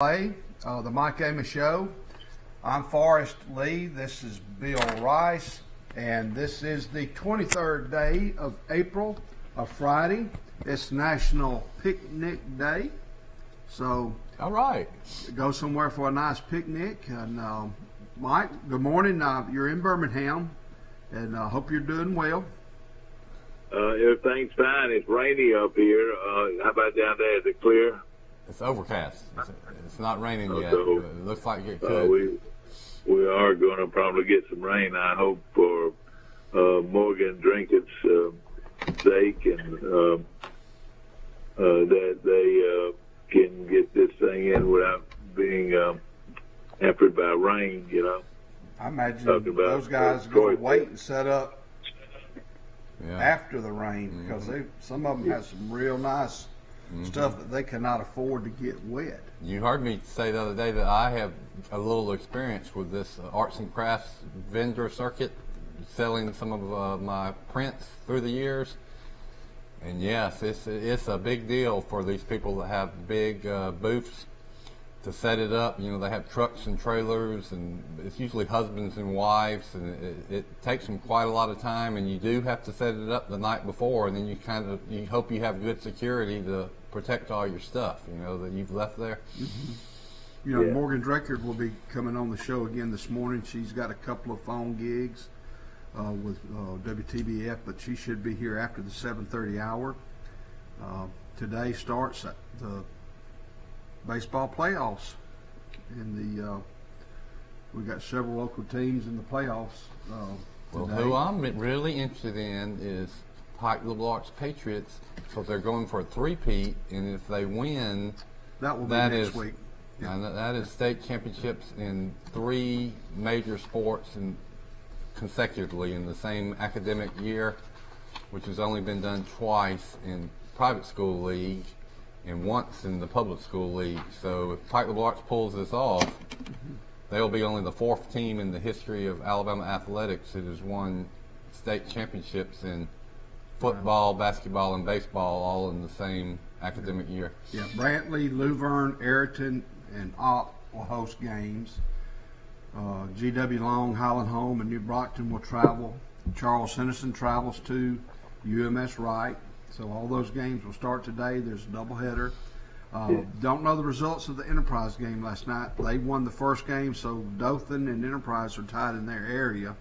The Mike Amos Show. I'm Forrest Lee. This is Bill Rice, and this is the 23rd day of April, a Friday. It's National Picnic Day, so all right, go somewhere for a nice picnic. And Mike, good morning. You're in Birmingham, and I hope you're doing well. Everything's fine. It's rainy up here. How about down there? Is it clear? It's overcast. It's not raining yet. So, it looks like it could. We are going to probably get some rain, I hope, for Morgan Drinkett's sake, and that they can get this thing in without being hampered by rain, you know. I imagine those guys are going to wait and set up after the rain, because some of them have some real nice stuff that they cannot afford to get wet. You heard me say the other day that I have a little experience with this arts and crafts vendor circuit, selling some of my prints through the years. And yes, it's a big deal for these people that have big booths to set it up. You know, they have trucks and trailers, and it's usually husbands and wives, and it takes them quite a lot of time, and you do have to set it up the night before, and then you hope you have good security to protect all your stuff, you know, that you've left there. You know, Morgan Dreckard will be coming on the show again this morning. She's got a couple of phone gigs with WTBF, but she should be here after the 7:30 hour. Today starts the baseball playoffs, and we got several local teams in the playoffs. Well, who I'm really interested in is Pike LeBlanc's Patriots, because they're going for a three-peat, and if they win, that will be next week. Yeah. And that is state championships in 3 major sports and consecutively in the same academic year, which has only been done twice in private school league and once in the public school league. So if Pike LeBlanc pulls this off, they'll be only the 4th team in the history of Alabama athletics that has won state championships in football, basketball, and baseball all in the same academic year. Yeah, Brantley, Luverne, Ayrton, and Opp will host games. G.W. Long, Highland Home, and New Brockton will travel. Charles Henderson travels to UMS Wright. So all those games will start today. There's a doubleheader. Don't know the results of the Enterprise game last night. They won the first game, so Dothan and Enterprise are tied in their area.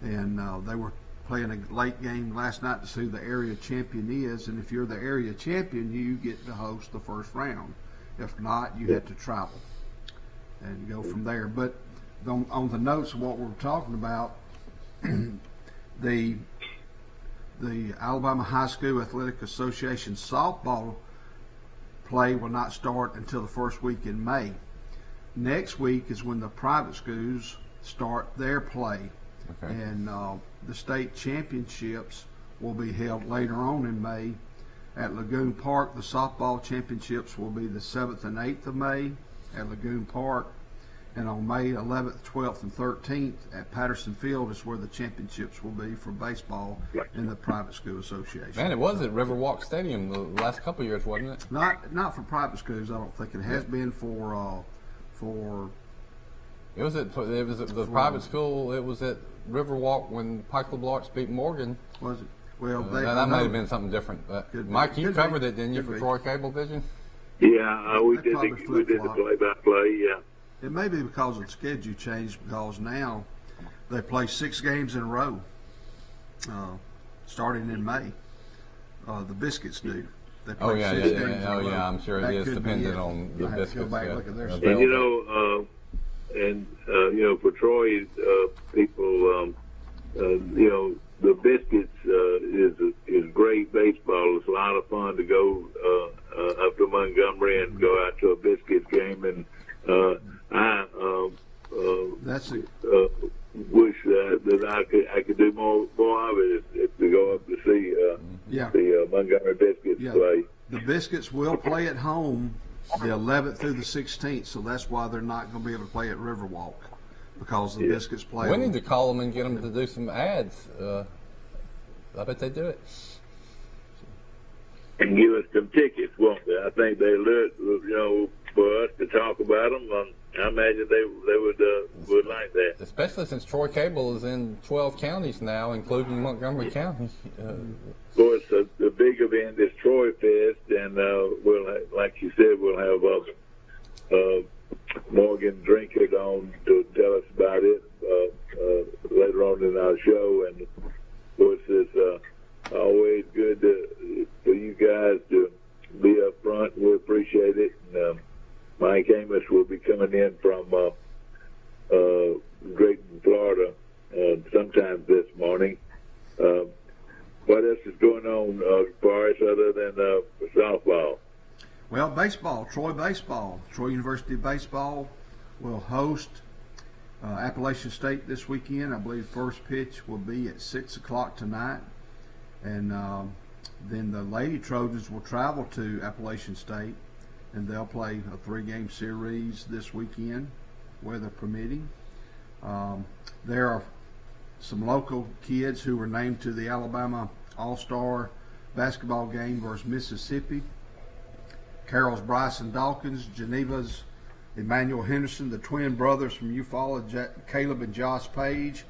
And they were playing a late game last night to see who the area champion is. And if you're the area champion, you get to host the first round. If not, you have to travel and go from there. But on the notes of what we're talking about, the Alabama High School Athletic Association softball play will not start until the first week in May. Next week is when the private schools start their play. Okay. And the state championships will be held later on in May at Lagoon Park. The softball championships will be the 7th and 8th of May at Lagoon Park. And on May 11th, 12th, and 13th at Patterson Field is where the championships will be for baseball in the private school association. Man, it was at Riverwalk Stadium the last couple of years, wasn't it? Not for private schools. I don't think it has been for. It was at the private school. It was at Riverwalk when Pike LeBlanc beat Morgan. Was it? Well, that might have been something different. Mike, you covered it, didn't you, for Troy Cablevision? Yeah, we did the play-by-play. Yeah. It may be because of the schedule change, because now they play 6 games in a row, starting in May. The Biscuits do. They play 6 games in a row. I'm sure it is dependent on the Biscuits. Go back and look at their schedule. And for Troy people, the Biscuits is great baseball. It's a lot of fun to go up to Montgomery and go out to a Biscuits game, and I wish that I could do more of it if to go up to see the Montgomery Biscuits play. The Biscuits will play at home the 11th through the 16th, so that's why they're not going to be able to play at Riverwalk, because the Biscuits play. We need to call them and get them to do some ads. I bet they do it. And give us some tickets, won't they? I think they for us to talk about them. I imagine they would like that. Especially since Troy Cable is in 12 counties now, including Montgomery County. Of course, the big event is Troy Fest, and like you said, we'll have Morgan Drinkard on to tell us about it later on in our show. And of course, it's always good for you guys to be up front. We appreciate it. And, Mike Amos will be coming in from Drayton, Florida, sometime this morning. What else is going on, Forrest, other than softball? Well, baseball, Troy baseball. Troy University baseball will host Appalachian State this weekend. I believe first pitch will be at 6 o'clock tonight. And then the Lady Trojans will travel to Appalachian State, and they'll play a 3-game series this weekend, weather permitting. There are some local kids who were named to the Alabama All-Star basketball game versus Mississippi. Carroll's Bryson Dawkins, Geneva's Emmanuel Henderson, the twin brothers from Eufaula, Caleb and Josh Page,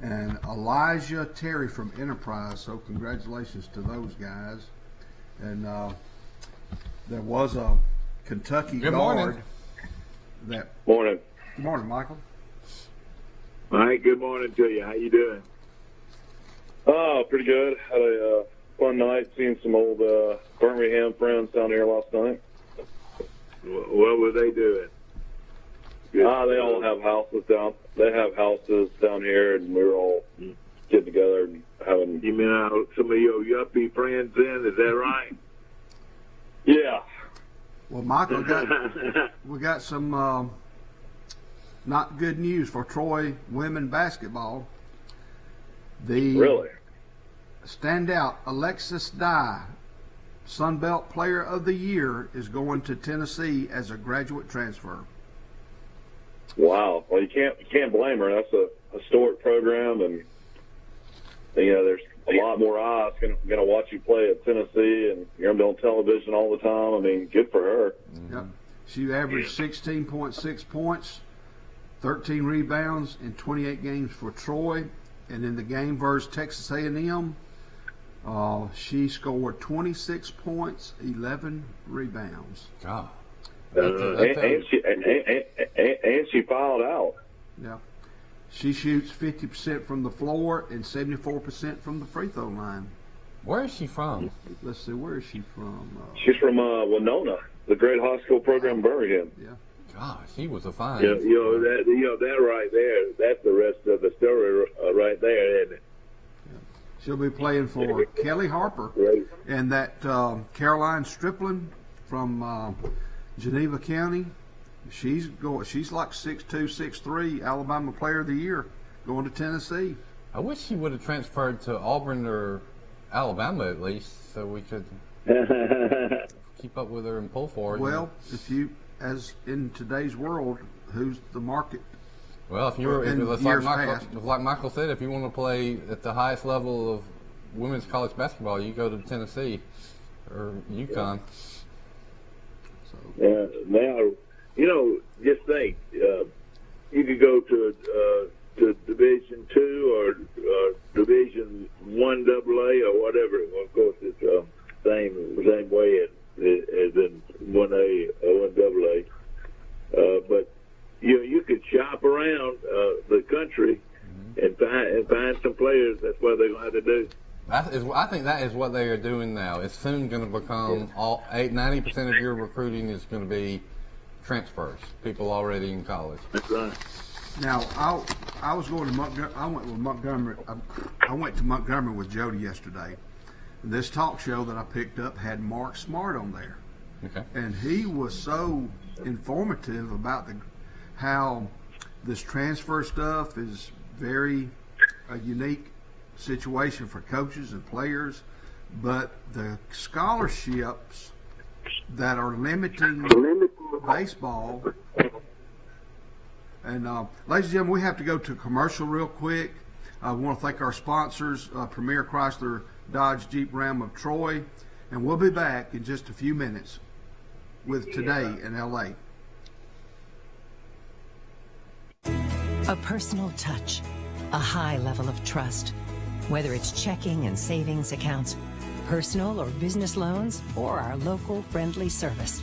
and Elijah Terry from Enterprise. So congratulations to those guys. And there was a Kentucky Good guard. morning. Morning. Good morning, Michael. Mike, good morning to you. How you doing? Oh, pretty good. Had a fun night seeing some old Birmingham friends down here last night. What were they doing? They all have houses down. They have houses down here, and we were all getting together and having. You mean some of your yuppie friends? Then is that right? Yeah. Well, Michael, we got some not good news for Troy women basketball. The Really? standout Alexis Dye, Sunbelt Player of the Year, is going to Tennessee as a graduate transfer. Wow. Well, you can't blame her. That's a historic program, and there's a lot more eyes going to watch you play at Tennessee, and you're going to be on television all the time. I mean, good for her. Yep. She averaged 16.6 points, 13 rebounds in 28 games for Troy, and in the game versus Texas A&M, she scored 26 points, 11 rebounds. God. And she fouled out. Yeah. She shoots 50% from the floor and 74% from the free throw line. Where is she from? Let's see, where is she from? She's from Winona, the great high school program in Birmingham. Yeah. God, she was a fine. That right there. That's the rest of the story right there, isn't it? She'll be playing for Kelly Harper Right. and that Caroline Stripling from Geneva County. She's like 6'2", 6'3", Alabama Player of the Year, going to Tennessee. I wish she would have transferred to Auburn or Alabama at least, so we could keep up with her and pull for it. Well, as in today's world, who's the market? Well, if it's like Michael said, if you want to play at the highest level of women's college basketball, you go to Tennessee or UConn. Now, just think, you could go to Division II or Division I AA or whatever. Well, of course, it's same way as in 1A or 1 AA. But you could shop around the country and find some players. That's what they're going to have to do. I think that is what they are doing now. It's soon going to become 90% of your recruiting is going to be transfers, people already in college. That's right. Now, I was going to Montgomery. I went to Montgomery with Jody yesterday. And this talk show that I picked up had Mark Smart on there, Okay. and he was so informative about how this transfer stuff is very unique situation for coaches and players, but the scholarships that are limiting baseball. And ladies and gentlemen, we have to go to commercial real quick. I want to thank our sponsors, Premier Chrysler Dodge Jeep Ram of Troy, and we'll be back in just a few minutes with Today in LA. A personal touch, a high level of trust. Whether it's checking and savings accounts, personal or business loans, or our local friendly service.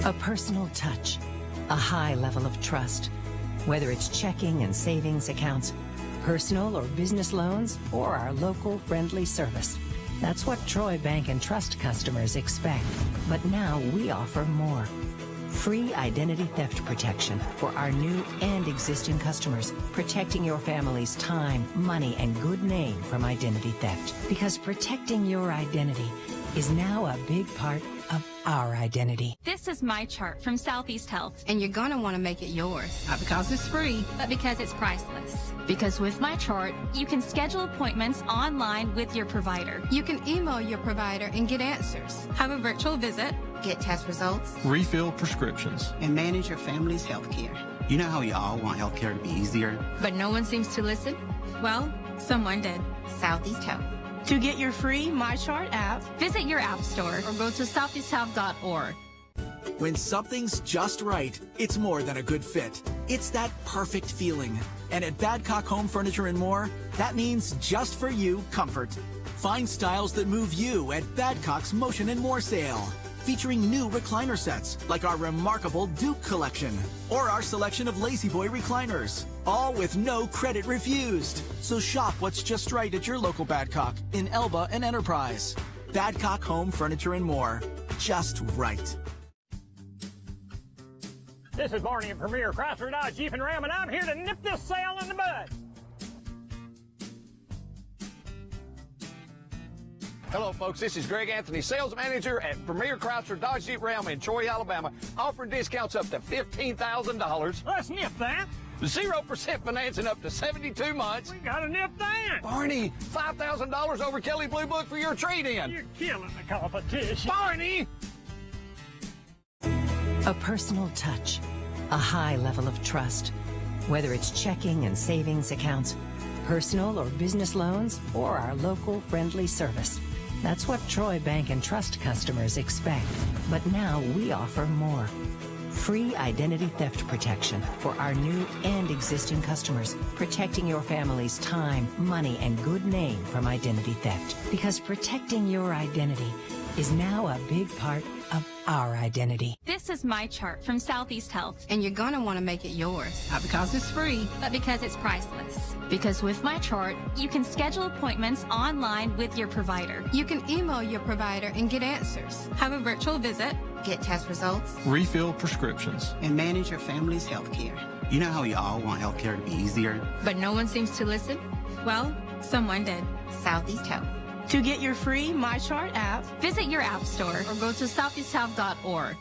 A personal touch, a high level of trust. Whether it's checking and savings accounts, personal or business loans, or our local friendly service. That's what Troy Bank and Trust customers expect. But now we offer more. Free identity theft protection for our new and existing customers, protecting your family's time, money, and good name from identity theft. Because protecting your identity is now a big part of our identity. This is my chart from Southeast Health. And you're going to want to make it yours. Not because it's free, But because it's priceless. Because with my chart, you can schedule appointments online with your provider. you can email your provider and get answers, Have a virtual visit. get test results, refill prescriptions. and manage your family's health care. You know how we all want healthcare to be easier? but no one seems to listen. Well, someone did. Southeast Health. To get your free MyChart app, Visit your app store or go to southeasthealth.org. When something's just right, it's more than a good fit. It's that perfect feeling. And at Badcock Home Furniture and More, that means just for you comfort. Find styles that move you at Badcock's Motion and More sale. Featuring new recliner sets like our remarkable Duke collection or our selection of Lazy Boy recliners. All with no credit refused. So shop what's just right at your local Badcock in Elba and Enterprise. Badcock Home Furniture and More. Just right. This is Barney at Premier Chrysler Dodge Jeep and Ram, and I'm here to nip this sale in the bud. Hello, folks. This is Greg Anthony, sales manager at Premier Chrysler Dodge Jeep Ram in Troy, Alabama, offering discounts up to $15,000. Let's nip that. 0% financing up to 72 months. We gotta nip that. Barney, $5,000 over Kelly Blue Book for your trade-in. You're killing the competition. Barney! A personal touch, a high level of trust. Whether it's checking and savings accounts, personal or business loans, or our local friendly service. That's what Troy Bank and Trust customers expect. But now we offer more. Free identity theft protection for our new and existing customers, protecting your family's time, money, and good name from identity theft. Because protecting your identity is now a big part of our identity. This is my chart from Southeast Health. And you're going to want to make it yours. Not because it's free, but because it's priceless. Because with my chart, you can schedule appointments online with your provider. You can email your provider and get answers. Have a virtual visit. Get test results. Refill prescriptions. and manage your family's health care. You know how we all want healthcare to be easier? But no one seems to listen? Well, someone did. Southeast Health. To get your free MyChart app, Visit your app store or go to southeasthealth.org.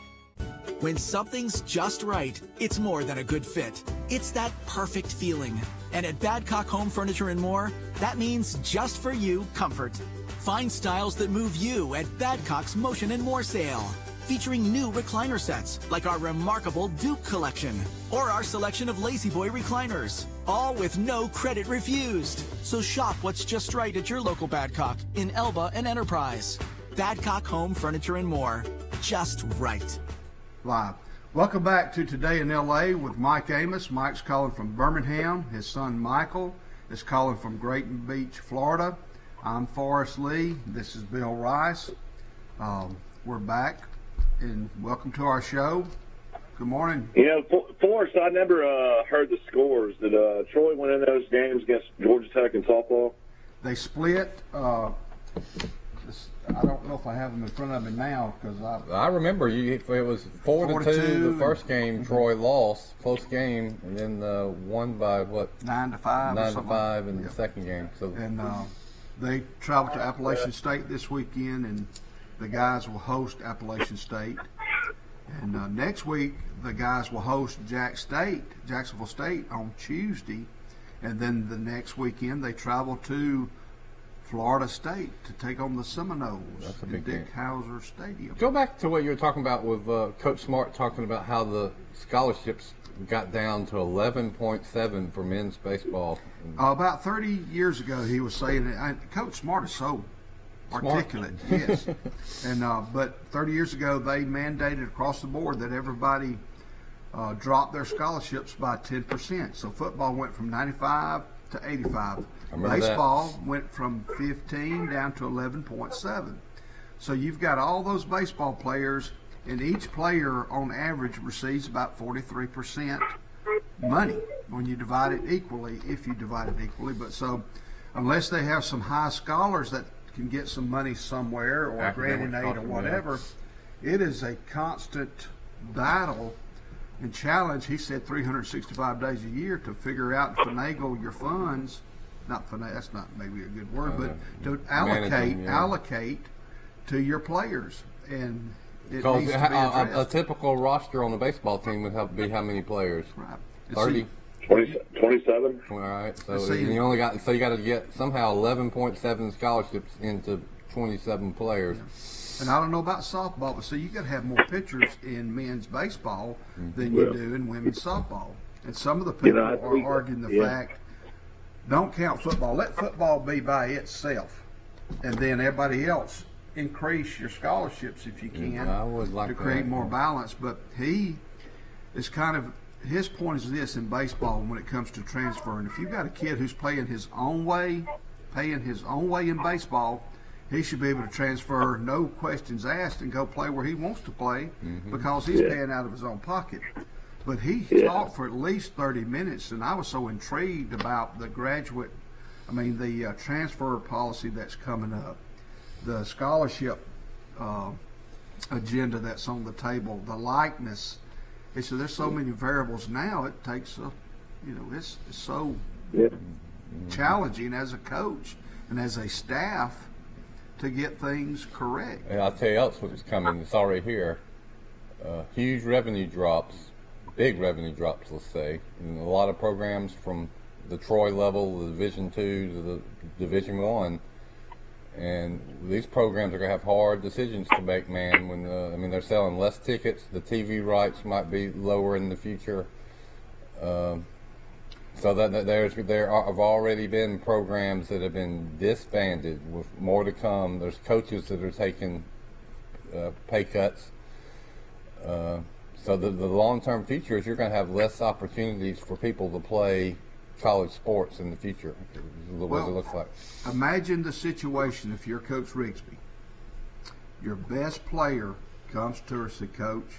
When something's just right, it's more than a good fit. It's that perfect feeling. And at Badcock Home Furniture and More, that means just for you comfort. Find styles that move you at Badcock's Motion and More sale. Featuring new recliner sets like our remarkable Duke collection or our selection of Lazy Boy recliners, all with no credit refused. So shop what's just right at your local Badcock in Elba and Enterprise. Badcock Home Furniture and More, just right. Live. Welcome back to Today in LA with Mike Amos. Mike's calling from Birmingham. His son Michael is calling from Grayton Beach, Florida. I'm Forrest Lee. This is Bill Rice. We're back, and welcome to our show. Good morning. Forrest, I never heard the scores. Did Troy win in those games against Georgia Tech in softball? They split. I don't know if I have them in front of me now because I remember it was 4-2 the first game. Troy lost, close game, and then won by what? 9-5. 9-5 in the second game. So they travel to Appalachian State this weekend, and the guys will host Appalachian State. And next week, the guys will host Jacksonville State on Tuesday, and then the next weekend they travel to Florida State to take on the Seminoles at Dick Howser Stadium. Go back to what you were talking about with Coach Smart talking about how the scholarships got down to 11.7 for men's baseball. About 30 years ago, he was saying it. Coach Smart is so articulate, yes. And but 30 years ago, they mandated across the board that everybody drop their scholarships by 10%. So football went from 95 to 85. Baseball went from 15 down to 11.7. So you've got all those baseball players, and each player on average receives about 43% money when you divide it equally, if you divide it equally. But so unless they have some high scholars that can get some money somewhere or granted aid or whatever, it is a constant battle and challenge. He said 365 days a year to figure out and finagle your funds. Not finagle, that's not maybe a good word, but to allocate to your players. And it needs to be addressed. A typical roster on a baseball team would have be how many players? Right. 30? 27. All right. So you got to get somehow 11.7 scholarships into 27 players. Yeah. And I don't know about softball, but you got to have more pitchers in men's baseball than you do in women's softball. And some of the people are arguing the fact, don't count football. Let football be by itself, and then everybody else increase your scholarships if you can to create more balance. But he is kind of, his point is this in baseball when it comes to transferring. If you've got a kid who's playing his own way in baseball, he should be able to transfer, no questions asked, and go play where he wants to play because he's paying out of his own pocket. But he talked for at least 30 minutes, and I was so intrigued about the transfer policy that's coming up, the scholarship agenda that's on the table, the likeness. He said there's so many variables now, it takes it's so challenging as a coach and as a staff to get things correct. And I'll tell you else what's coming. It's already here. Huge revenue drops, big revenue drops, let's say. And a lot of programs from the Troy level, the Division II to the Division I. And these programs are going to have hard decisions to make, man. When they're selling less tickets, the TV rights might be lower in the future. So that there have already been programs that have been disbanded, with more to come. There's coaches that are taking pay cuts. So the long-term future is you're going to have less opportunities for people to play college sports in the future. What it looks like. Imagine the situation if you're Coach Rigsby. your best player comes to her and says, Coach,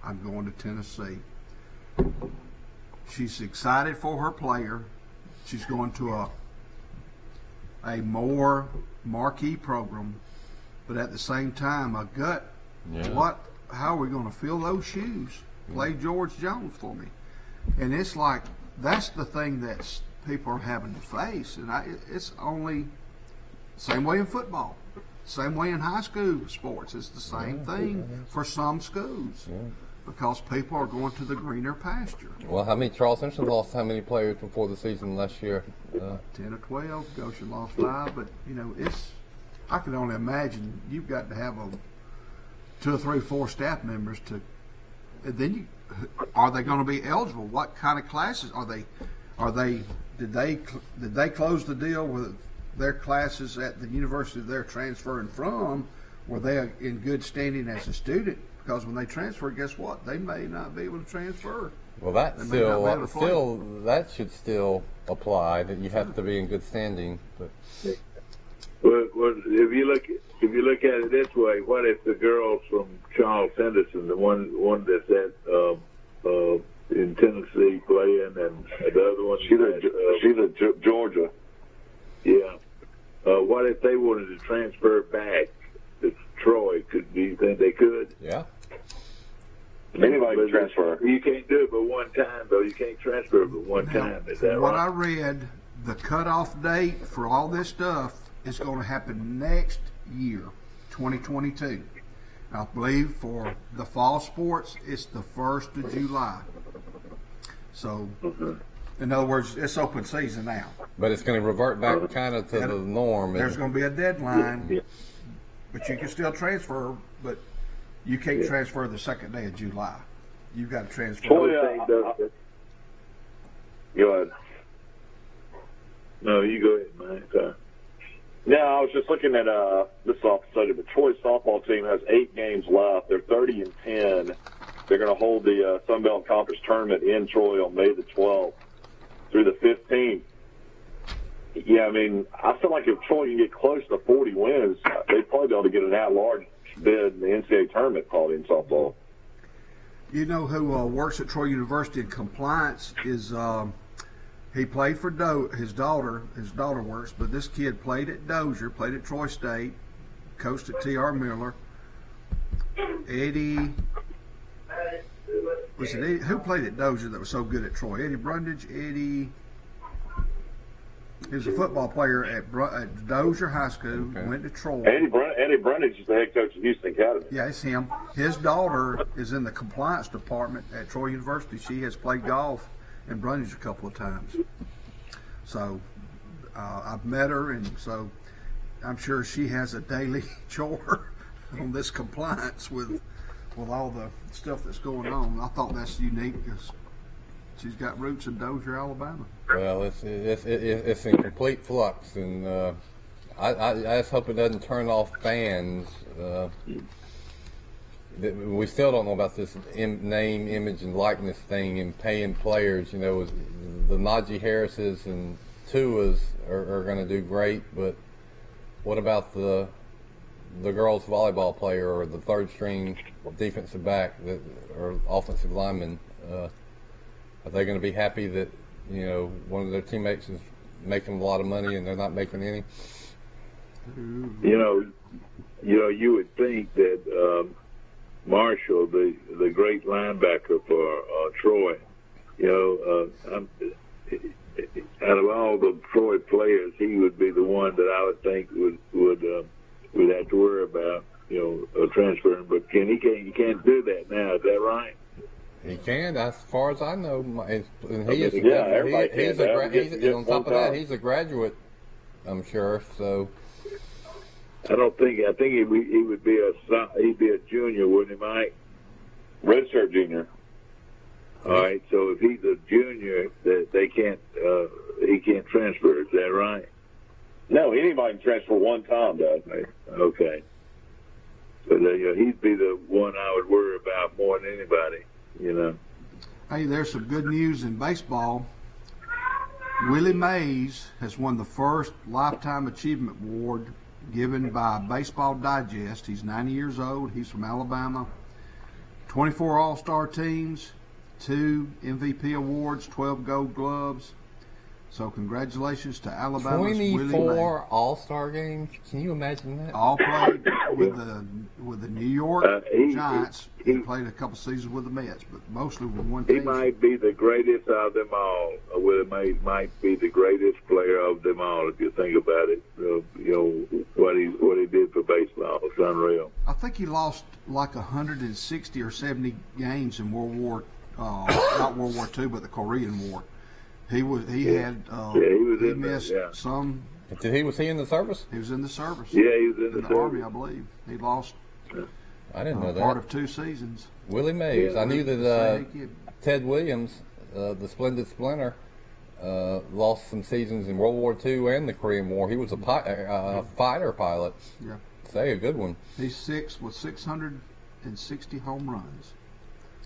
I'm going to Tennessee. She's excited for her player. She's going to a more marquee program, but at the same time, a gut. Yeah. How are we going to fill those shoes? Play George Jones for me. And it's like, that's the thing that people are having to face. And it's only same way in football, same way in high school sports. It's the same thing for some schools because people are going to the greener pasture. Well, how many Charles Simpson lost how many players before the season last year? 10 or 12. Goshen lost 5. But, I can only imagine you've got to have 2 or 3, 4 staff members to. And then are they going to be eligible? What kind of classes are they? Did they close the deal with their classes at the university they're transferring from? Were they in good standing as a student? Because when they transfer, guess what? They may not be able to transfer. Well, that should still apply. That you have to be in good standing. But. Well, if you look at it this way, what if the girls from Charles Henderson, the one that's at in Tennessee playing, and the other one she's at Georgia. Yeah. What if they wanted to transfer back to Troy? Do you think they could? Yeah. Anybody can transfer. You can't do it but one time, though. You can't transfer it but one time. Is that what right? I read, the cutoff date for all this stuff is going to happen next year, 2022. I believe for the fall sports, it's the 1st of July. So, in other words, it's open season now. But it's going to revert back kind of to the norm. There's going to be a deadline, but you can still transfer, but you can't transfer the second day of July. You've got to transfer. Go ahead. No, you go ahead, man. Yeah, I was just looking at this off study. The Troy softball team has 8 games left. They're 30-10. They're going to hold the Sun Belt Conference tournament in Troy on May the 12th through the 15th. Yeah, I mean, I feel like if Troy can get close to 40 wins, they'd probably be able to get an at-large bid in the NCAA tournament probably in softball. You know who works at Troy University in compliance is he played for his daughter. His daughter works, but this kid played at Dozier, played at Troy State, coached at T.R. Miller. Eddie, was it Eddie? Who played at Dozier that was so good at Troy? Eddie Brundage, Eddie. He was a football player at Dozier High School. Went to Troy. Eddie Brundage is the head coach of Houston Academy. Yeah, it's him. His daughter is in the compliance department at Troy University. She has played golf in Brundage a couple of times. So I've met her, and so I'm sure she has a daily chore on this compliance with all the stuff that's going on. I thought that's unique because she's got roots in Dozier, Alabama. Well, it's in complete flux, and I just hope it doesn't turn off fans. We still don't know about this name, image, and likeness thing and paying players. You know, the Najee Harrises and Tuas are going to do great, but what about the girls volleyball player or the third string defensive back or offensive lineman? Are they going to be happy that one of their teammates is making a lot of money and they're not making any? You would think that Marshall, the great linebacker for Troy, out of all the Troy players, he would be the one that I would think would have to worry about transferring. But he can't do that now. Is that right? He can, as far as I know. And he's on top of that, he's a graduate, I'm sure. So I think he would be he'd be a junior, wouldn't he, Mike? Redshirt junior. All right. So if he's a junior, that he can't transfer. Is that right? No, anybody can transfer one time, Doug. Okay. So he'd be the one I would worry about more than anybody. Hey, there's some good news in baseball. Willie Mays has won the first Lifetime Achievement Award given by Baseball Digest. He's 90 years old. He's from Alabama. 24 All-Star teams, 2 MVP awards, 12 Gold Gloves. So congratulations to Alabama's Willie May. 24 All-Star games. Can you imagine that? All played with the New York Giants. He played a couple seasons with the Mets, but mostly with one team. He might be the greatest of them all. Willie May might be the greatest player of them all if you think about it. What he did for baseball. It's unreal. I think he lost like 160 or 70 games in World War, not World War II, but the Korean War. He missed some. Was he in the service? He was in the service. Yeah, he was in the Army, I believe. He lost. I didn't know that. Part of 2 seasons. Willie Mays. I knew that Ted Williams, the Splendid Splinter, lost some seasons in World War II and the Korean War. He was a fighter pilot. Yeah. Say a good one. He's 6 with 660 home runs.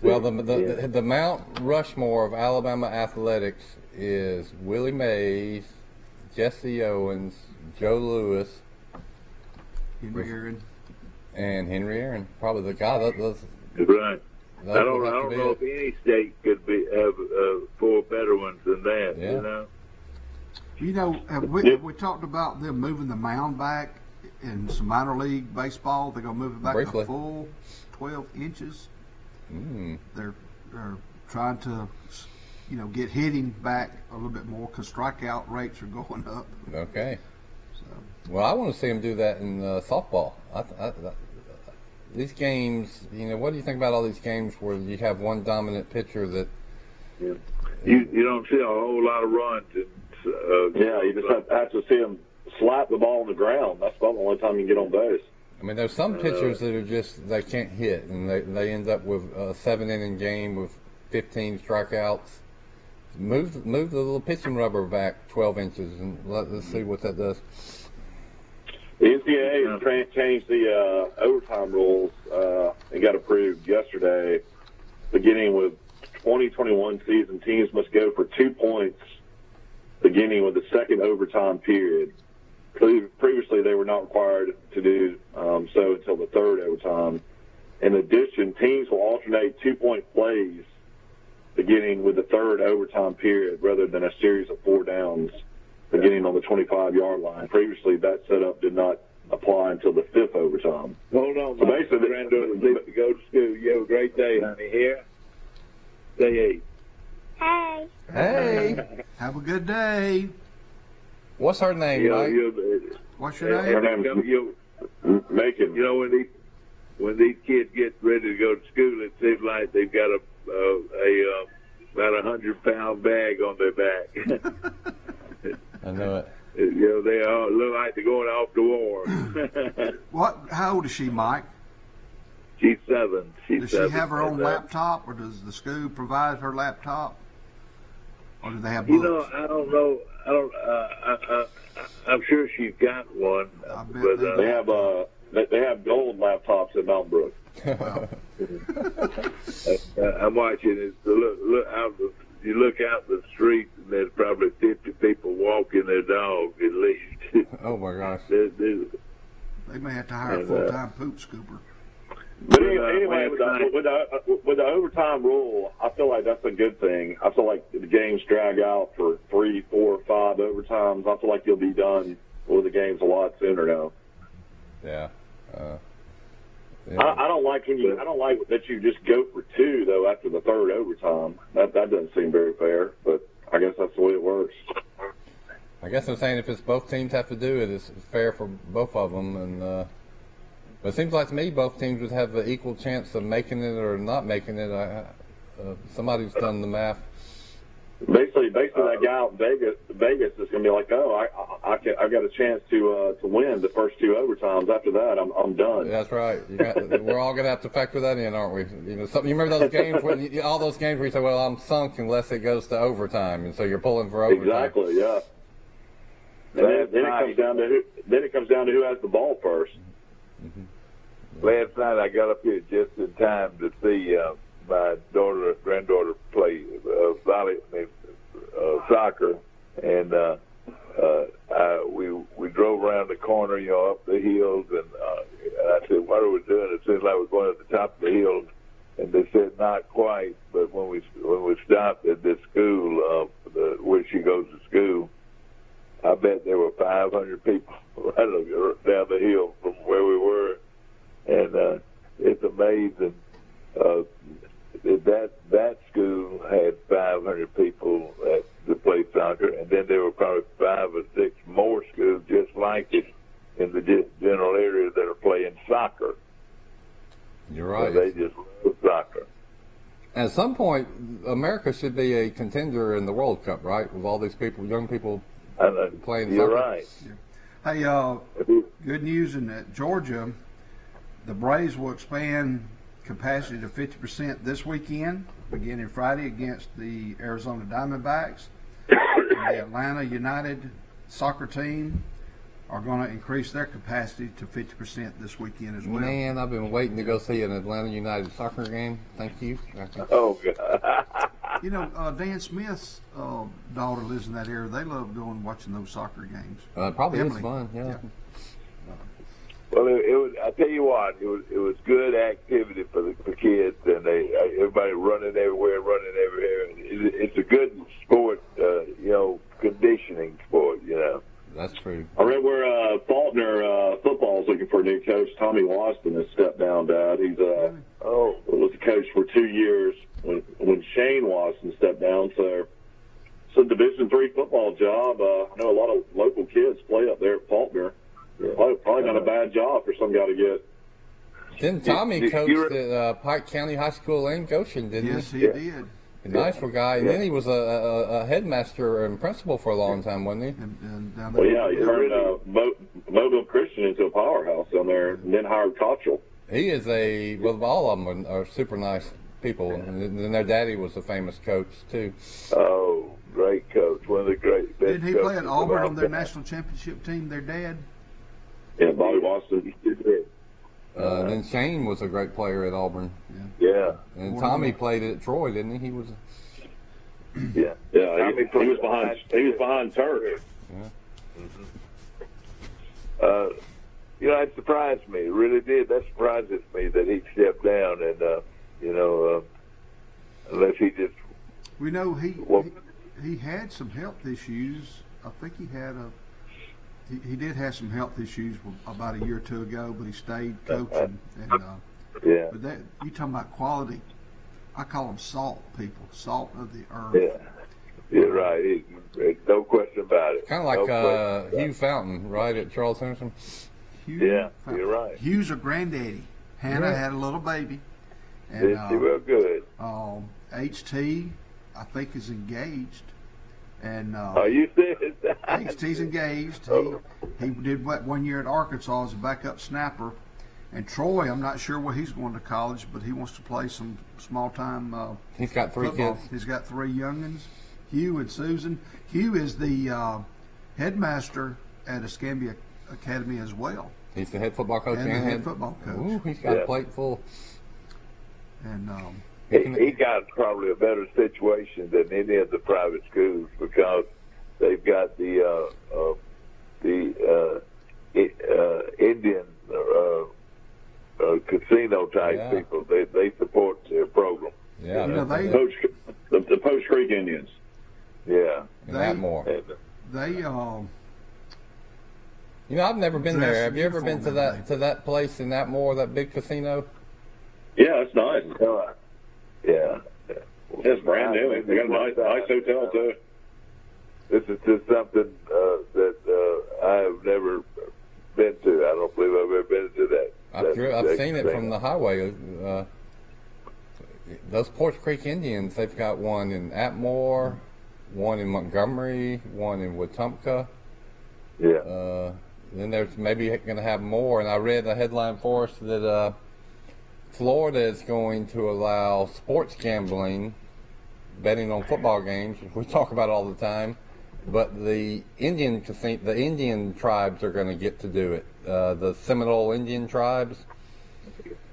Well, the Mount Rushmore of Alabama athletics is Willie Mays, Jesse Owens, Joe Louis, Henry Aaron, and Henry Aaron. Probably the guy that was. Right. I don't know if any state could have 4 better ones than that. Yeah. Have we talked about them moving the mound back in some minor league baseball? They're going to move it back Briefly. a full 12 inches. Mm. They're trying to, get hitting back a little bit more because strikeout rates are going up. Okay. So. Well, I want to see them do that in softball. These games, what do you think about all these games where you have one dominant pitcher that? Yeah. You don't see a whole lot of runs. You just have to see them slap the ball on the ground. That's about the only time you can get on base. I mean, there's some pitchers that are they can't hit, and they end up with a 7-inning game with 15 strikeouts. Move the little pitching rubber back 12 inches, and let's see what that does. The NCAA has changed the overtime rules. It got approved yesterday. Beginning with 2021 season, teams must go for 2 points beginning with the second overtime period. Previously, they were not required to do so until the third overtime. In addition, teams will alternate 2-point plays beginning with the third overtime period rather than a series of 4 downs beginning on the 25-yard line. Previously, that setup did not apply until the 5th overtime. Hold on, so basically, my granddaughter leaves to go to school. You have a great day, honey. Here, say hey. Hey. Hey. Have a good day. What's her name, Mike? What's your name? Her name's Macon. When these kids get ready to go to school, it seems like they've got about 100-pound bag on their back. I know it. They all look like they're going off to war. How old is she, Mike? She's 7. Does she have her own laptop, or does the school provide her laptop, or do they have books? I don't know. I'm sure she's got one. But they have gold laptops at Mount Brook. I'm watching it. Look out. You look out the street, and there's probably 50 people walking their dog at least. Oh my gosh! They may have to hire a full-time poop scooper. But anyway, with the overtime rule, I feel like that's a good thing. I feel like the games drag out for 3, 4, 5 overtimes. I feel like you'll be done with the games a lot sooner now. Yeah. I don't like that you just go for 2 though after the third overtime. That doesn't seem very fair, but I guess that's the way it works. I guess I'm saying if both teams have to do it, it's fair for both of them. And but it seems like to me both teams would have an equal chance of making it or not making it. Somebody's done the math. Basically, that guy out in Vegas is going to be like, I got a chance to win the first 2 overtimes. After that, I'm done. That's right. We're all going to have to factor that in, aren't we? You remember those games all those games where you say, "Well, I'm sunk unless it goes to overtime," and so you're pulling for overtime. Exactly. Yeah. And then it comes down to who has the ball first. Mm-hmm. Last night I got up here just in time to see my granddaughter play soccer, and we drove around the corner, up the hills, and I said, "What are we doing?" It seemed like we're going at the top of the hill, and they said, "Not quite." But when we stopped at this school, where she goes to school, I bet there were 500 people right down the hill from where we were, and it's amazing. That school had 500 people to play soccer, and then there were probably 5 or 6 more schools just like it in the general area that are playing soccer. You're right. So they just love soccer. At some point, America should be a contender in the World Cup, right? With all these people, young people playing You're soccer. right. Hey, good news in Georgia. The Braves will expand capacity to 50% this weekend, beginning Friday against the Arizona Diamondbacks. And the Atlanta United soccer team are going to increase their capacity to 50% this weekend as well. Man, I've been waiting to go see an Atlanta United soccer game. Thank you. Oh, God. Dan Smith's daughter lives in that area. They love watching those soccer games. Probably Emily. is fun, yeah. Well, it was. I tell you what, it was good activity for the kids, and everybody running everywhere. It's a good sport, conditioning sport. That's true. I read where Faulkner football is looking for a new coach. Tommy Waston has stepped down, Dad. He's was the coach for 2 years when Shane Waston stepped down. So it's a Division III football job. I know a lot of local kids play up there at Faulkner. Probably not a bad job for some guy to get. Didn't Tommy coach at Pike County High School in Goshen, didn't he? Yes, he did. A nice guy. And then he was a headmaster and principal for a long time, wasn't he? Well, yeah, he turned Mobile Christian into a powerhouse down there, and then hired Cottrell. He is all of them are super nice people. And then their daddy was a famous coach, too. Oh, great coach. One of the great best. Didn't he play at Auburn on their national championship team, their dad? Yeah, Bobby Waston. Then Shane was a great player at Auburn. Yeah. And Tommy played at Troy, didn't he? He was. Yeah. Yeah, he was behind Turk. Yeah. It surprised me. It really did. That surprises me that he stepped down, and unless he just. We know he had some health issues. I think he had he did have some health issues about a year or two ago, but he stayed coaching. Yeah. But you talking about quality? I call them salt people, salt of the earth. Yeah. You're right. No question about it. Kind of like Hugh Fountain, right, at Charles Henderson? You're right. Hugh's a granddaddy. Hannah had a little baby. And, she real good. HT, I think, is engaged. And you serious? HT's engaged. He did 1 year at Arkansas as a backup snapper. And Troy, I'm not sure where he's going to college, but he wants to play some small-time He's got 3 football. kids. He's got 3 youngins, Hugh and Susan. Hugh is the headmaster at Escambia Academy as well. He's the head football coach and the head football coach. Ooh, he's got a plate full. And he got probably a better situation than any of the private schools because they've got the Indian casino type people. They support their program. Yeah, the Post Creek Indians. Yeah, and that more. They I've never been there. Have you ever been to that place in Atmore, that big casino? Yeah, it's nice. Yeah. It's brand new. They got a nice hotel too. This is just something that I have never been to. I don't believe I've ever been to that. I've seen it from the highway. Those Post Creek Indians, they've got one in Atmore, one in Montgomery, one in Wetumpka. Yeah. Then there's maybe going to have more. And I read a headline for us that Florida is going to allow sports gambling, betting on football games. We talk about it all the time. But the Indian tribes are going to get to do it. The Seminole Indian tribes.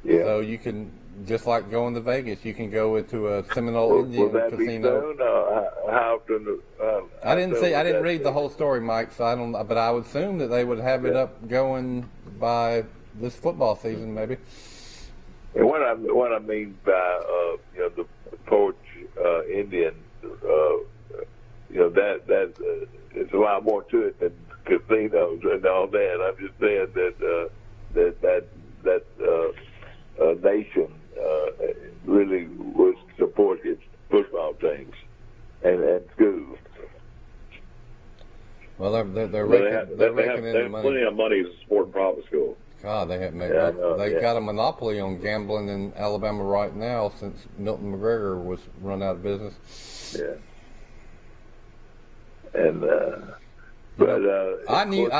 Yeah. So you can just like going to Vegas. You can go into a Seminole Indian will that casino. be soon? How often? I didn't read the whole story, Mike. So I don't. But I would assume that they would have it up going by this football season, maybe. And what I mean by the Porch Indian, that it's a lot more to it than casinos and all that. I'm just saying that nation really would support its football teams and schools. Well, they're They raking in the have money. plenty of money to support private schools. God, they have made. Yeah, I know, They've yeah. got a monopoly on gambling in Alabama right now since Milton McGregor was run out of business. Yeah. And I knew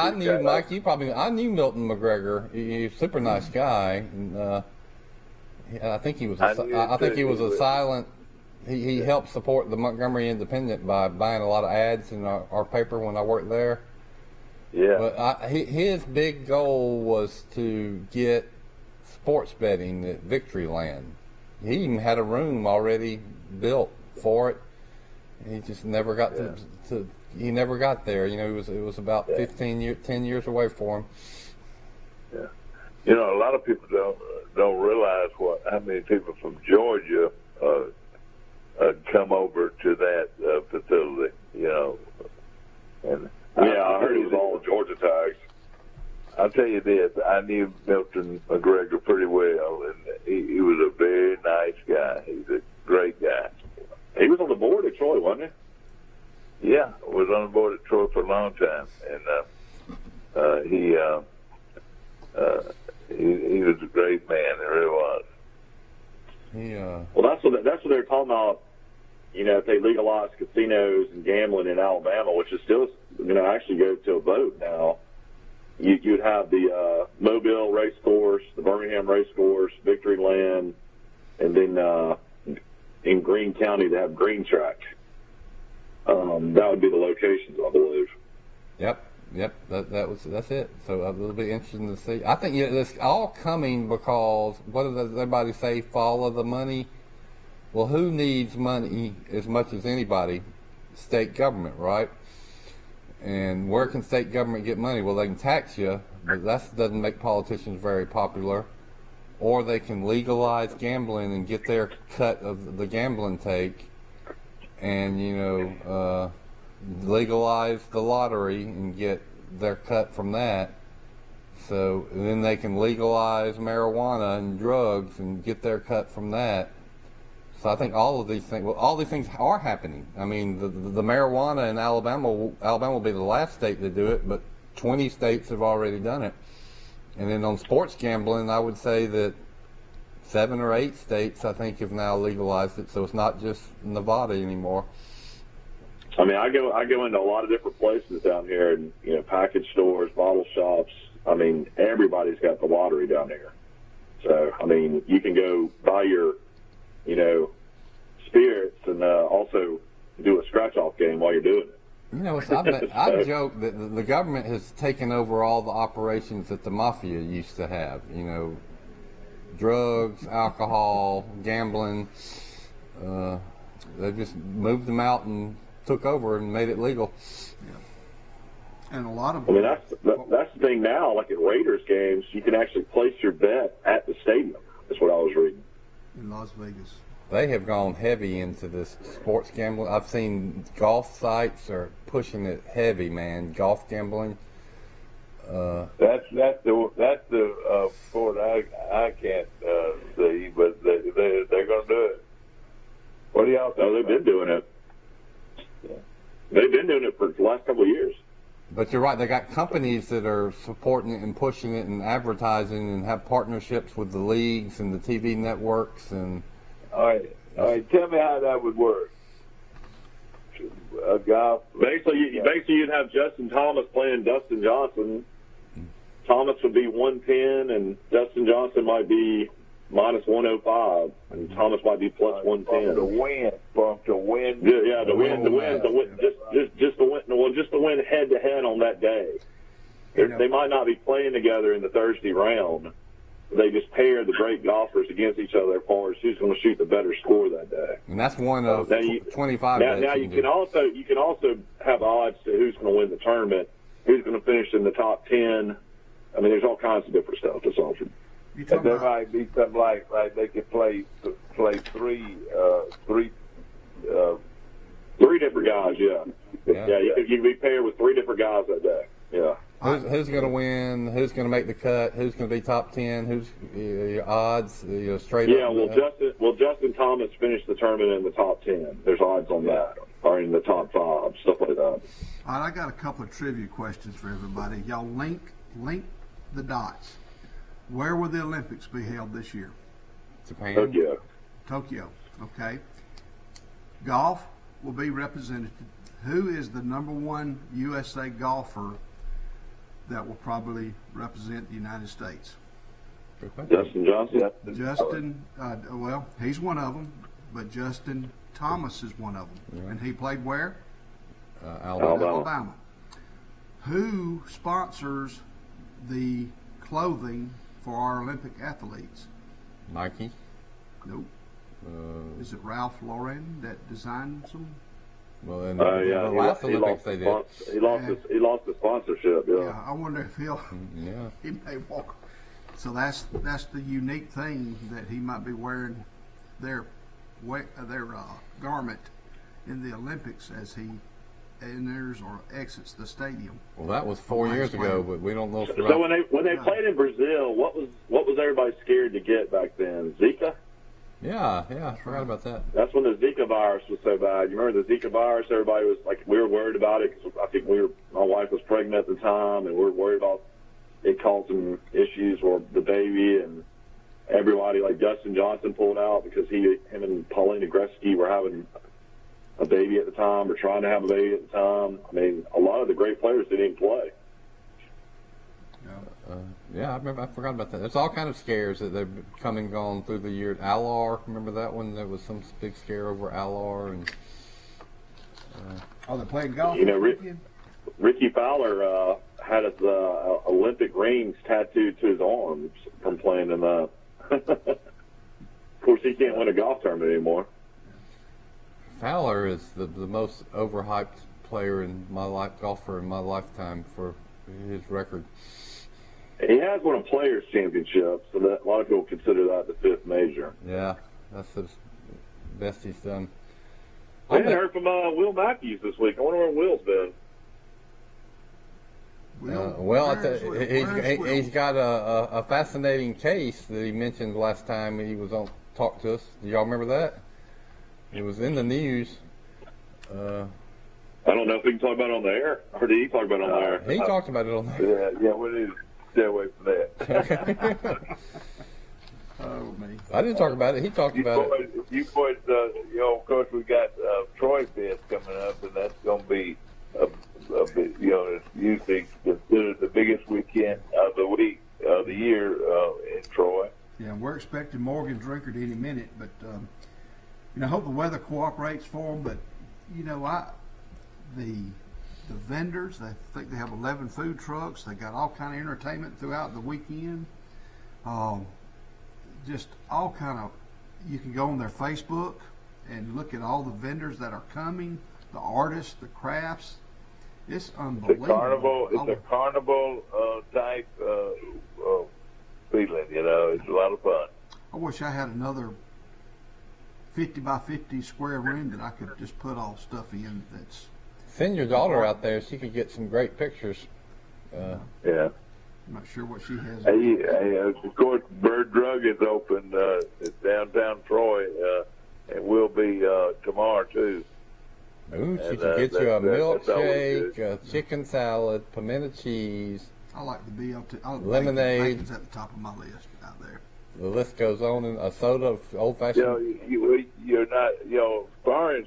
Mike. I knew Milton McGregor. He's a super nice guy. And, I think he was. I think he was a silent. He helped support the Montgomery Independent by buying a lot of ads in our paper when I worked there. Yeah. But his big goal was to get sports betting at Victoryland. He even had a room already built for it. He just never got to. He never got there. It was about 10 years away for him. Yeah. A lot of people don't realize how many people from Georgia come over to that facility. And I heard he was all Georgia tags. I'll tell you this: I knew Milton McGregor pretty well, and he was a very nice guy. He's a great guy. He was on the board at Troy, wasn't he? Yeah, was on the board at Troy for a long time, and he was a great man. He really was. Well, that's what they're talking about. If they legalize casinos and gambling in Alabama, which is still going to actually go to a vote now, you'd have the Mobile race course, the Birmingham race course, Victoryland, and then in Greene County they have Green Track. That would be the locations, I believe. Yep. That's it. So it'll be interesting to see. I think it's all coming because what does everybody say? Follow the money. Well, who needs money as much as anybody? State government, right? And where can state government get money? Well, they can tax you, but that doesn't make politicians very popular. Or they can legalize gambling and get their cut of the gambling take, and legalize the lottery and get their cut from that. So then they can legalize marijuana and drugs and get their cut from that. So I think all these things are happening. I mean, the marijuana in Alabama will be the last state to do it, but 20 states have already done it. And then on sports gambling, I would say that 7 or 8 states, I think, have now legalized it. So it's not just Nevada anymore. I mean, I go into a lot of different places down here, and package stores, bottle shops. I mean, everybody's got the lottery down there. So I mean, you can go buy your spirits and also do a scratch-off game while you're doing it. I joke that the government has taken over all the operations that the mafia used to have. Drugs, alcohol, gambling. They just moved them out and took over and made it legal. Yeah. And a lot of. I mean, that's the thing now. Like at Raiders games, you can actually place your bet at the stadium. That's what I was reading. In Las Vegas. They have gone heavy into this sports gambling. I've seen golf sites are pushing it heavy, man. Golf gambling. That's the sport I can't see, but they're going to do it. What do y'all think? No, they've been doing it. Yeah. They've been doing it for the last couple of years. But you're right. They got companies that are supporting it and pushing it and advertising and have partnerships with the leagues and the TV networks and. All right. Tell me how that would work. Golf. Basically, you'd have Justin Thomas playing Dustin Johnson. Thomas would be 110, and Dustin Johnson might be minus 105, and Thomas might be plus 110. To win. Yeah, to win. Just to win head to head on that day. They might not be playing together in the Thursday round, they just pair the great golfers against each other as far as who's going to shoot the better score that day. And that's one of 25 bets. Now you can also have odds to who's going to win the tournament, who's going to finish in the top 10. I mean, there's all kinds of different stuff that's offered. And there might be something like they could play three different guys. Yeah. You can be paired with 3 different guys that day. Yeah. Who's going to win? Who's going to make the cut? Who's going to be top 10? Who's your odds? Straight up. Yeah. Justin Thomas finished the tournament in the top 10. There's odds on that, or in the top 5, stuff like that. All right, I got a couple of trivia questions for everybody. Y'all link the dots. Where will the Olympics be held this year? Japan. Tokyo. Okay. Golf will be represented. Who is the #1 USA golfer that will probably represent the United States? Justin Johnson. Justin, well, he's one of them, but Justin Thomas is one of them. Yeah. And he played where? Alabama. Who sponsors the clothing for our Olympic athletes? Nike. Nope. Is it Ralph Lauren that designed them? Well, in the last Olympics they did. He lost the sponsorship. Yeah, I wonder if he may walk. So that's the unique thing, that he might be wearing their garment in the Olympics as he enters or exits the stadium. Well, that was 4 years ago, but we don't know. So when they played in Brazil, what was everybody scared to get back then? Zika? Yeah, I forgot about that. That's when the Zika virus was so bad. You remember the Zika virus? Everybody was like, we were worried about it because I think my wife was pregnant at the time, and we were worried about it causing issues for the baby, and everybody, like Justin Johnson, pulled out because him and Paulina Gretzky were having a baby at the time, or trying to have a baby at the time. I mean, a lot of the great players didn't even play. I forgot about that. There's all kind of scares that they've come and gone through the year. Allard, remember that one? There was some big scare over Allard. And they're playing golf. Ricky Fowler had his Olympic rings tattooed to his arms from playing in that. Of course, he can't win a golf tournament anymore. Fowler is the most overhyped player in golfer in my lifetime for his record. He has won a Players' Championship, so that a lot of people consider that the 5th major. Yeah, that's the best he's done. I haven't heard from Will Matthews this week. I wonder where Will's been. He's got a fascinating case that he mentioned last time he was on talk to us. Do y'all remember that? It was in the news. I don't know if we can talk about it on the air, or did he talk about it on the air? He talked about it on the air. Yeah, we need to stay away from that. Oh, me. I didn't talk about it. He talked about it. You boys, of course, we got Troy Fest coming up, and that's going to be a bit, it's usually considered the biggest weekend of the week of the year in Troy. Yeah, we're expecting Morgan Drinkard any minute, but I hope the weather cooperates for them. But the vendors, I think they have 11 food trucks. They got all kind of entertainment throughout the weekend. Just all kind of. You can go on their Facebook and look at all the vendors that are coming, the artists, the crafts. It's unbelievable. It's a carnival type feeling. It's a lot of fun. I wish I had another 50 by 50 square room that I could just put all stuff in. That's. Send your daughter out there; she could get some great pictures. Yeah. I'm not sure what she has. Of course, Bird Drug is open at downtown Troy, and will be tomorrow too. Ooh, she can get you a milkshake, a chicken salad, pimento cheese. I like the BLT. Lemonade. Bacon's at the top of my list out there. The list goes on. And a soda, old-fashioned. You're not. Barnes,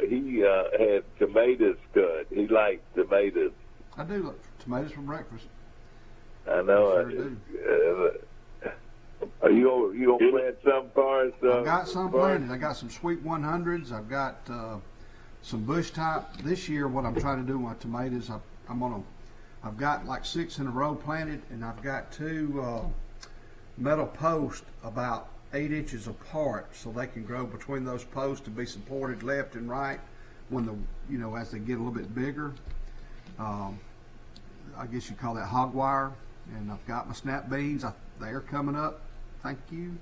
he had tomatoes cut. He likes tomatoes. I do like tomatoes for breakfast. I know. I sure do. Are you gonna plant some, Barnes? I've got some planted. I got some sweet 100s. I've got some bush type. This year, what I'm trying to do with my tomatoes, I've got like 6 in a row planted, and I've got 2 metal posts about 8 inches apart, so they can grow between those posts to be supported left and right when as they get a little bit bigger. I guess you call that hog wire. And I've got my snap beans. They're coming up. Thank you.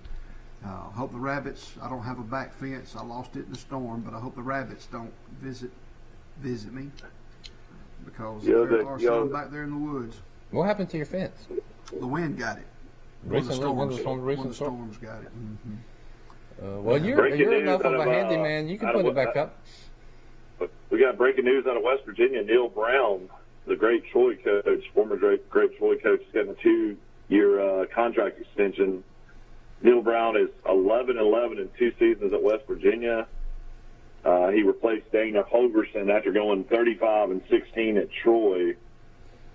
Hope the rabbits. I don't have a back fence. I lost it in the storm, but I hope the rabbits don't visit me because there are some back there in the woods. What happened to your fence? The wind got it. Recent storms got it. Mm-hmm. Well, you're enough of a handyman. You can put it back up. We got breaking news out of West Virginia. Neil Brown, the great Troy coach, former great Troy coach, is getting a 2-year contract extension. Neil Brown is 11-11 in 2 seasons at West Virginia. He replaced Dana Holgerson after going 35-16 at Troy.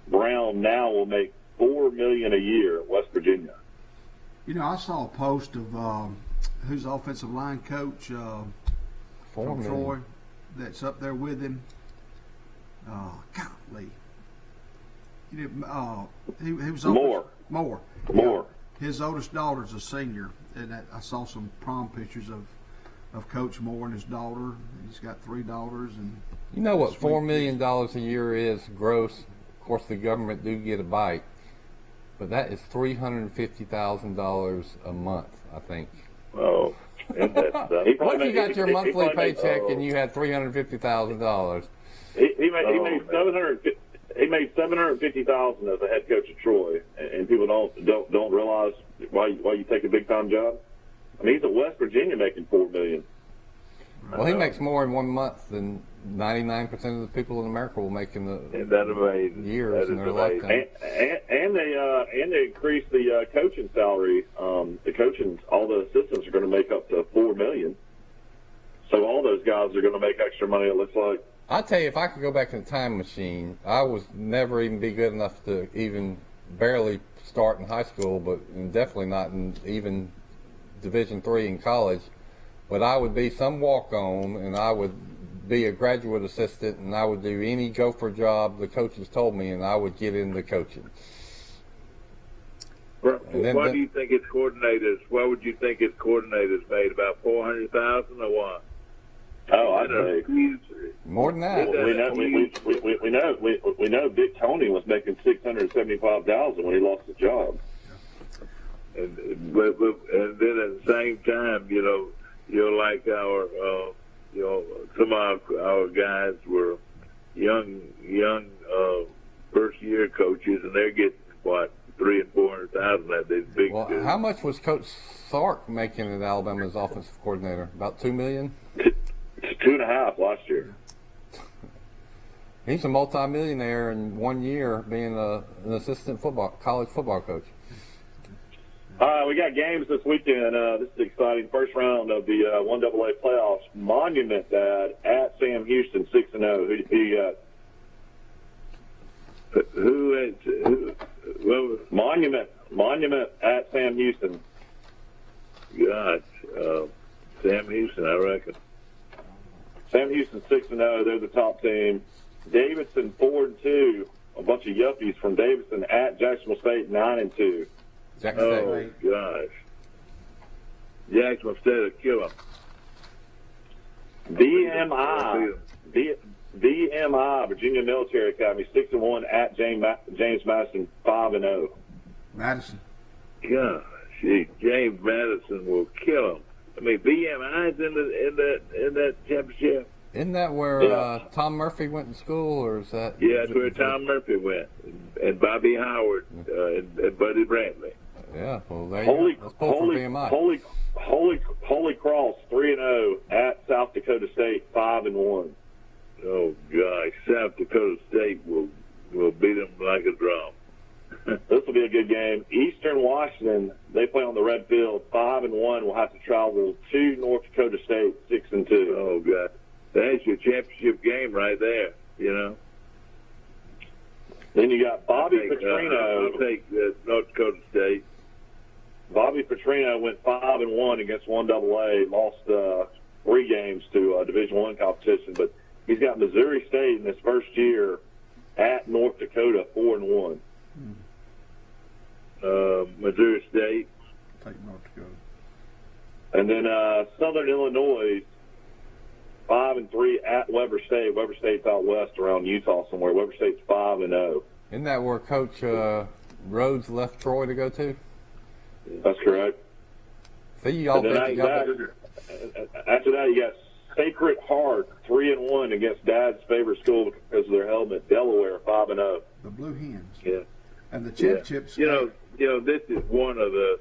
Brown now will make $4 million a year at West Virginia. I saw a post of who's the offensive line coach from Troy that's up there with him. Golly. He was Moore. Yeah. His oldest daughter's a senior, and I saw some prom pictures of Coach Moore and his daughter. He's got 3 daughters, and you know what $4 million a year is gross. Of course, the government do get a bite, but that is $350,000 a month, I think. Oh, what if you got your monthly paycheck and you had $350,000? He made $750,000 as a head coach at Troy, and people don't realize why you take a big time job. I mean, he's at West Virginia making $4 million. Well, he makes more in 1 month than 99% of the people in America will make in the years in their lifetime. And they increased the coaching salary. The coaching, all the assistants are going to make up to $4 million. So all those guys are going to make extra money. It looks like. I tell you, if I could go back in the time machine, I was never even be good enough to even barely start in high school, but definitely not in even Division III in college. But I would be some walk-on, and I would be a graduate assistant, and I would do any gopher job the coaches told me, and I would get into coaching. Why do you think it's coordinators? Why would you think it's coordinators made about $400,000 or what? Oh, I'd say more than that. We know Dick Tony was making $675,000 when he lost his job. And then at the same time, like some of our guys were young first year coaches, and they're getting what $300,000 and $400,000 at these big. Well, how much was Coach Sark making at Alabama as offensive coordinator? About $2 million. 2.5 last year. He's a multi-millionaire in 1 year being an assistant college football coach. We got games this weekend. This is exciting. First round of the 1AA playoffs. Monument at Sam Houston, 6-0. Who you got? Monument at Sam Houston. Gosh, Sam Houston, I reckon. Sam Houston 6-0. They're the top team. Davidson 4-2. A bunch of yuppies from Davidson at Jacksonville State 9-2. Oh gosh, Jacksonville State will kill them. VMI, Virginia Military Academy 6-1 at James Madison 5-0. Madison. Gosh, James Madison will kill them. I mean, VMI's in that championship. Isn't that where Tom Murphy went to school, or is that? Yeah, that's where Tom Murphy went, and Bobby Howard and Buddy Brantley. Yeah, well, there you go. Let's pull from VMI. Holy Cross 3-0 at South Dakota State 5-1. Oh gosh, South Dakota State will beat them like a drum. This will be a good game. Eastern Washington, they play on the red field 5-1. Will have to travel to North Dakota State 6-2. Oh god, that's your championship game right there. Then you got Bobby Petrino. I'll take North Dakota State. Bobby Petrino went 5-1 against 1AA, lost 3 games to Division I competition, but he's got Missouri State in his first year at North Dakota 4-1. Missouri State. take North Dakota. And then Southern Illinois, 5-3 at Weber State. Weber State's out west around Utah somewhere. Weber State's 5-0. Isn't that where Coach Rhodes left Troy to go to? That's correct. See, y'all and then after that, you got Sacred Heart 3-1 against Dad's favorite school because of their helmet. Delaware 5-0. The Blue Hens. Yeah. And the championships. You know, this is one of the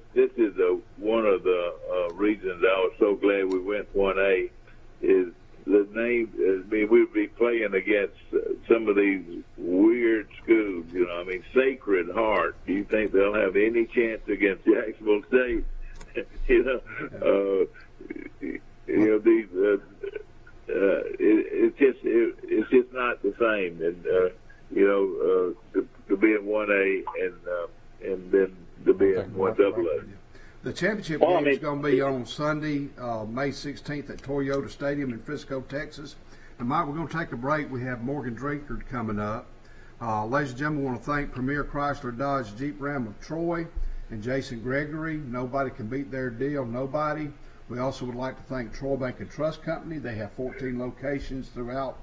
reasons I was so glad we went 1A is the name. I mean, we'd be playing against some of these weird schools. You know, I mean, Sacred Heart. Do you think they'll have any chance against Jacksonville State? It's just not the same. And to be in 1A and then to be in 1AA. The championship game is going to be on Sunday, May 16th at Toyota Stadium in Frisco, Texas. And Mike, we're going to take a break. We have Morgan Drinkard coming up. Ladies and gentlemen, I want to thank Premier Chrysler Dodge Jeep Ram of Troy and Jason Gregory. Nobody can beat their deal. Nobody. We also would like to thank Troy Bank and Trust Company. They have 14 locations throughout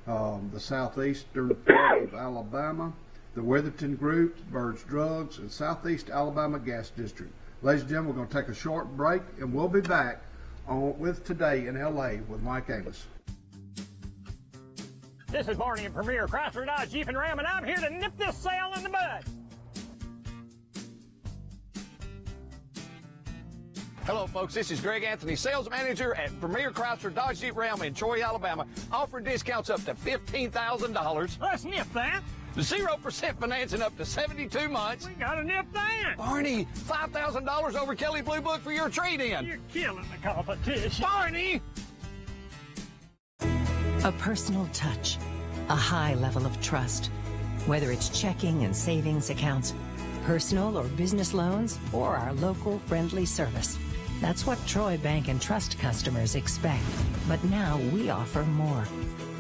the southeastern part of Alabama. The Witherton Group, Birds Drugs, and Southeast Alabama Gas District. Ladies and gentlemen, we're going to take a short break, and we'll be back with Today in L.A. with Mike Amos. This is Barney at Premier Chrysler Dodge Jeep and Ram, and I'm here to nip this sale in the bud. Hello, folks. This is Greg Anthony, sales manager at Premier Chrysler Dodge Jeep Ram in Troy, Alabama, offering discounts up to $15,000. Let's nip that. 0% financing up to 72 months. We gotta nip that. Barney, $5,000 over Kelly Blue Book for your trade-in. You're killing the competition. Barney! A personal touch, a high level of trust. Whether it's checking and savings accounts, personal or business loans, or our local friendly service. That's what Troy Bank and Trust customers expect. But now we offer more.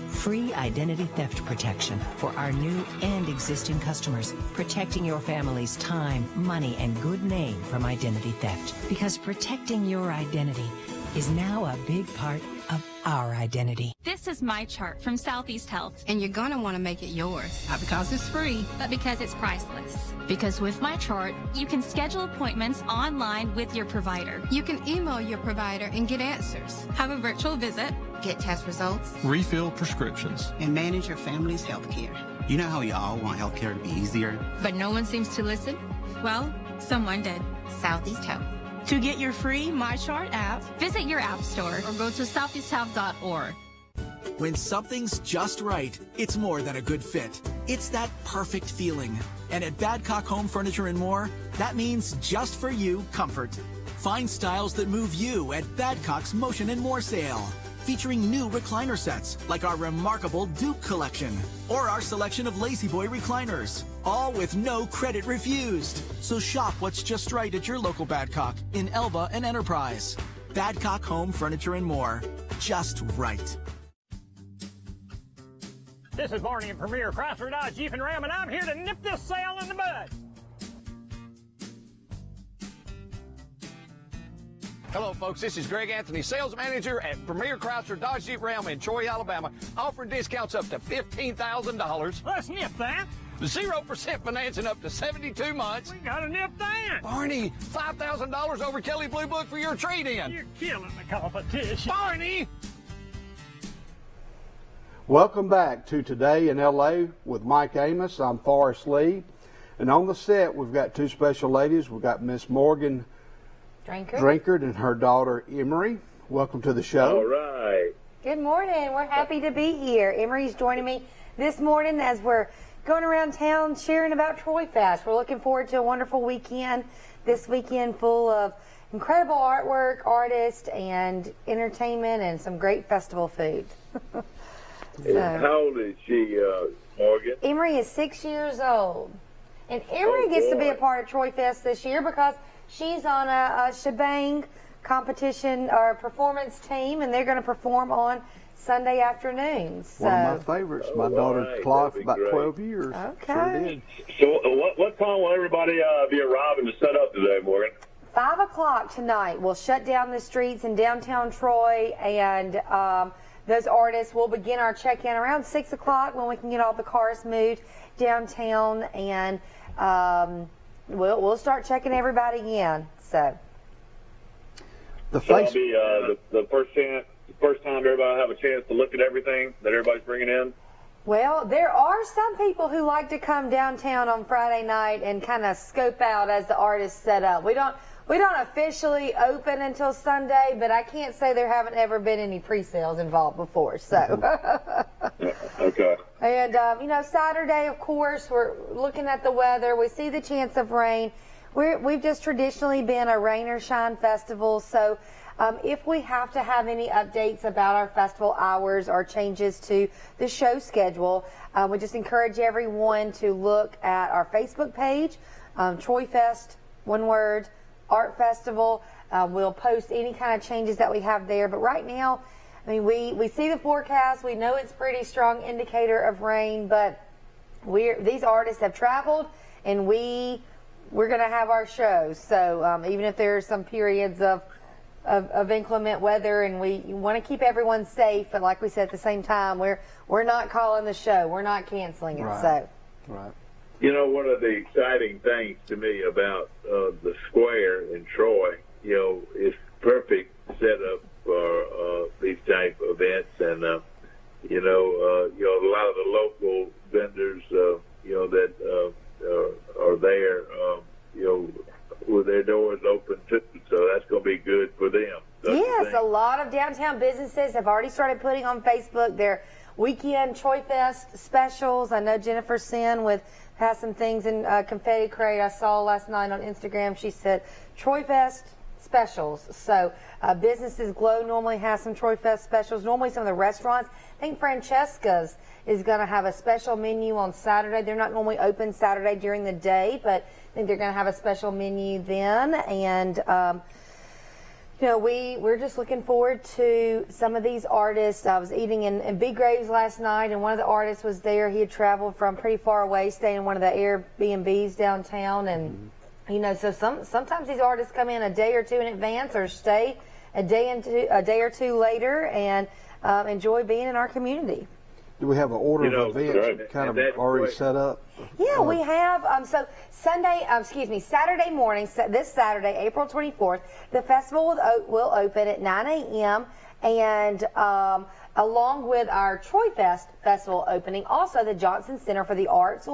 Free identity theft protection for our new and existing customers, protecting your family's time, money, and good name from identity theft. Because protecting your identity is now a big part of our identity. This is my chart from Southeast Health. And you're going to want to make it yours. Not because it's free, but because it's priceless. Because with my chart, you can schedule appointments online with your provider. You can email your provider and get answers. Have a virtual visit. Get test results. Refill prescriptions. And manage your family's health care. You know how we all want healthcare to be easier? But no one seems to listen? Well, someone did. Southeast Health. To get your free My Chart app, visit your app store or go to southeasthealth.org. When something's just right, it's more than a good fit. It's that perfect feeling. And at Badcock Home Furniture and More, that means just for you comfort. Find styles that move you at Badcock's Motion and More sale. Featuring new recliner sets like our remarkable Duke collection or our selection of Lazy Boy recliners, all with no credit refused. So shop what's just right at your local Badcock in Elba and Enterprise. Badcock Home Furniture and More, just right. This is Barney at Premier Chrysler Dodge Jeep and Ram, and I'm here to nip this sale in the bud. Hello, folks. This is Greg Anthony, sales manager at Premier Chrysler Dodge Jeep Ram in Troy, Alabama, offering discounts up to $15,000. Let's nip that. 0% financing up to 72 months. We gotta nip that. Barney, $5,000 over Kelly Blue Book for your trade-in. You're killing the competition. Barney! Welcome back to Today in L.A. with Mike Amos. I'm Forrest Lee. And on the set, we've got two special ladies. We've got Miss Morgan Drinkard and her daughter, Emery. Welcome to the show. All right. Good morning. We're happy to be here. Emery's joining me this morning as we're going around town sharing about Troy Fest. We're looking forward to a wonderful weekend. This weekend full of incredible artwork, artists, and entertainment, and some great festival food. How old is she, Morgan? Emery is 6 years old. And Emery gets to be a part of Troy Fest this year because she's on a shebang competition or performance team, and they're going to perform on Sunday afternoons. So. One of my favorites. My daughter taught for about 12 years. Okay. Sure did. So what time will everybody be arriving to set up today, Morgan? 5 o'clock. o'clock tonight, we'll shut down the streets in downtown Troy, and those artists will begin our check-in around 6 o'clock when we can get all the cars moved downtown, and we'll start checking everybody in. So that'll be the first time everybody will have a chance to look at everything that everybody's bringing in. Well, there are some people who like to come downtown on Friday night and kind of scope out as the artists set up. We don't officially open until Sunday, but I can't say there haven't ever been any pre-sales involved before. So, okay. And Saturday, of course, we're looking at the weather. We see the chance of rain. We've just traditionally been a rain or shine festival, so. If we have to have any updates about our festival hours or changes to the show schedule, we just encourage everyone to look at our Facebook page, Troy Fest, one word, Art Festival. We'll post any kind of changes that we have there. But right now, I mean, we see the forecast. We know it's a pretty strong indicator of rain, but these artists have traveled, and we're going to have our shows. So even if there are some periods of inclement weather, and we want to keep everyone safe, but like we said, at the same time, we're not calling the show, we're not canceling it. Right. One of the exciting things to me about the square in Troy, it's perfect setup for these type of events, and a lot of the local vendors, that are there, with their doors open too, so that's going to be good for them. Yes, a lot of downtown businesses have already started putting on Facebook their weekend Troy Fest specials. I know Jennifer Sin has some things in Confetti Crate. I saw last night on Instagram. She said Troy Fest specials. So businesses, Glow normally has some Troy Fest specials. Normally some of the restaurants, I think Francesca's is going to have a special menu on Saturday. They're not normally open Saturday during the day, but I think they're going to have a special menu then. And, we're just looking forward to some of these artists. I was eating in Big Graves last night, and one of the artists was there. He had traveled from pretty far away, staying in one of the Airbnbs downtown. And, so sometimes these artists come in a day or two in advance or stay a day or two later and enjoy being in our community. Do we have an order of events kind of already set up? Yeah, we have. So Saturday morning, this Saturday, April 24th, the festival will open at 9 a.m. And along with our Troy Fest festival opening, also the Johnson Center for the Arts will